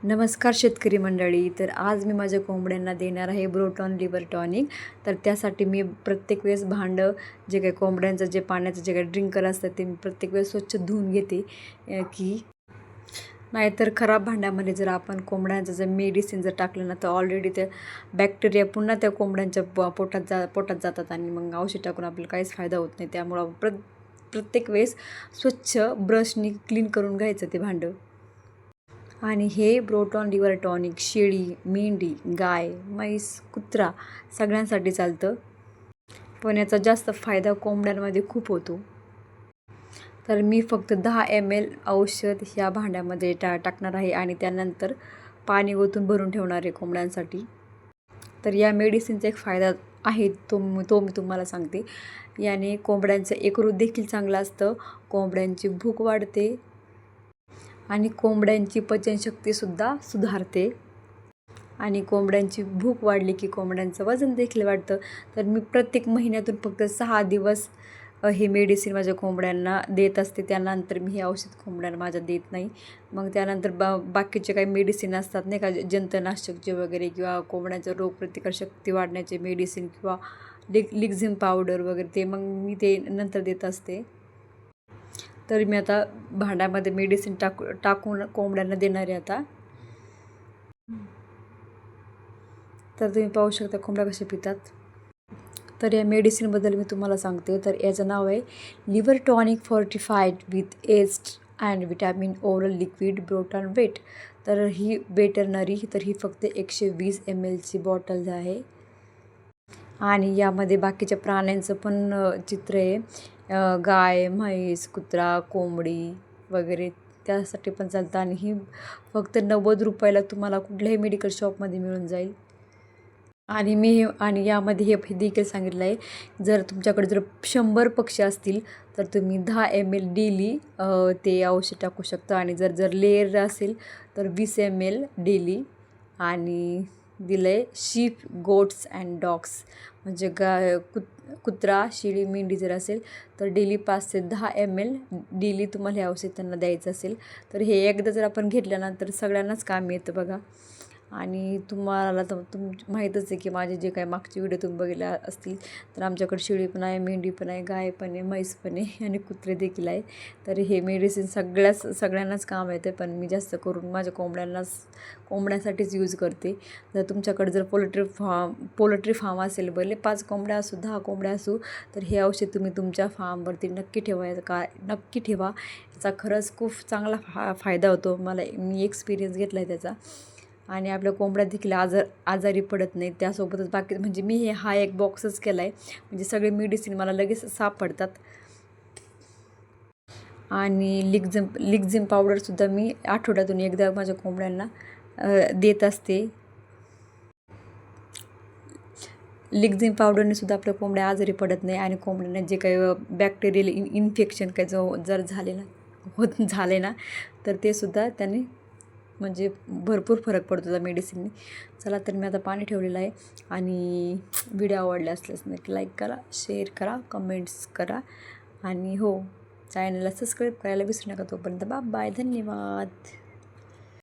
नमस्कार शेतकरी मंडळी. तर आज मी माझ्या कोंबड्यांना देणार आहे ब्रोटॉन लिव्हर टॉनिक. तर त्यासाठी मी प्रत्येक वेळेस भांडं जे काही कोंबड्यांचं जे पाण्याचं जे काही ड्रिंकर असतं ते मी प्रत्येक वेळेस स्वच्छ धुवून घेते, की नाहीतर खराब भांड्यामध्ये जर आपण कोंबड्यांचं जर मेडिसिन जर टाकलं ना तर ऑलरेडी ते बॅक्टेरिया पुन्हा त्या कोंबड्यांच्या पोटात जातात आणि मग औषध टाकून आपल्याला काहीच फायदा होत नाही. त्यामुळं प्रत्येक वेळेस स्वच्छ ब्रशनी क्लीन करून घ्यायचं ते भांडं. आणि हे ब्रोटॉन लिव्हर टॉनिक शेळी, मेंढी, गाय, म्हैस, कुत्रा सगळ्यांसाठी चालतं. पण याचा जास्त फायदा कोंबड्यांमध्ये खूप होतो. तर मी फक्त 10 ml औषध ह्या भांड्यामध्ये टाकणार आहे आणि त्यानंतर पाणी ओतून भरून ठेवणार आहे कोंबड्यांसाठी. तर या मेडिसिनचा एक फायदा आहे, तो मी तुम्हाला सांगते. याने कोंबड्यांचं यकृत देखील चांगलं असतं, कोंबड्यांची भूक वाढते आणि कोंबड्यांची पचनशक्तीसुद्धा सुधारते. आणि कोंबड्यांची भूक वाढली की कोंबड्यांचं वजन देखील वाढतं. तर मी प्रत्येक महिन्यातून फक्त 6 दिवस हे मेडिसिन माझ्या कोंबड्यांना देत असते. त्यानंतर मी हे औषध कोंबड्यांना माझ्या देत नाही. मग त्यानंतर बाकीचे काही मेडिसिन असतात नाही का, जंतुनाशकचे वगैरे, किंवा कोंबड्यांचं रोगप्रतिकारशक्ती वाढण्याचे मेडिसिन, किंवा लिक्झिन पावडर वगैरे, ते मग मी ते नंतर देत असते. तर मी आता भांड्यामध्ये मेडिसिन टाकून कोंबड्यांना देणार आहे आता. तर तुम्ही पाहू शकता कोंबड्या कशा पितात. तर या मेडिसिनबद्दल मी तुम्हाला सांगते. तर याचं नाव आहे liver tonic fortified with yeast and vitamin oral liquid Brotone vet. तर ही वेटरनरी, तर ही फक्त 120 ml बॉटल आहे. आणि यामध्ये बाकीच्या प्राण्यांचं पण चित्र आहे. गाय, म्हैस, कुत्रा, कोंबडी वगैरे त्यासाठी पण चालतं. आणि ही फक्त 90 रुपयाला तुम्हाला कुठल्याही मेडिकल शॉपमध्ये मिळून जाईल. आणि यामध्ये हे देखील सांगितलं आहे, जर तुमच्याकडे जर 100 पक्षी असतील तर तुम्ही 10 ml डेली ते औषध टाकू शकता. आणि जर लेअर असेल तर 20 ml डेली. आणि दिलं आहे शीप, गोट्स अँड डॉग्स, म्हणजे कुत्रा, शेळी, मेंढी जर असेल तर डेली 5 ते 10 ml डेली तुम्हाला हे औषध त्यांना द्यायचं असेल. तर हे एकदा जर आपण घेतल्यानंतर सगळ्यांनाच काम येतं बघा. आणि तुम्हाला तर माहीतच आहे की माझे जे काही मागचे व्हिडिओ तुम्ही बघितले असतील, तर आमच्याकडे शेळी पण आहे, मेंढी पण आहे, गाय पण आहे, म्हैस पण आहे आणि कुत्रे देखील आहे. तर हे मेडिसिन सगळ्यांनाच काम येते, पण मी जास्त करून माझ्या कोंबड्यांसाठीच यूज करते. जर तुमच्याकडे जर पोल्ट्री फार्म असेल, भले 5 कोंबड्या असू, 10 कोंबड्या असू, तर हे औषध तुम्ही तुमच्या फार्मवरती नक्की ठेवा. याचा खरंच खूप चांगला फायदा होतो. मी एक्सपिरियन्स घेतला आहे त्याचा. आणि आपल्या कोंबड्या देखील आजारी पडत नाहीत. त्यासोबतच बाकी म्हणजे मी हा एक बॉक्सच केला आहे, म्हणजे सगळे मेडिसिन मला लगेच सापडतात. आणि लिक्झिन पावडरसुद्धा मी आठवड्यातून एकदा माझ्या कोंबड्यांना देत असते. लिक्झिन पावडरने सुद्धा आपल्या कोंबड्या आजारी पडत नाही. आणि कोंबड्यांना जे काही बॅक्टेरियल इन्फेक्शन काही जर झाले ना तर ते सुद्धा त्याने म्हणजे भरपूर फरक पडतो त्या मेडिसिनने. चला, तर मी आता पाणी ठेवलेलं आहे. आणि व्हिडिओ आवडले असल्यास नक्की लाईक करा, शेअर करा, कमेंट्स करा. आणि हो, चॅनलला सबस्क्राईब करायला विसरू नका. तोपर्यंत बाय, धन्यवाद.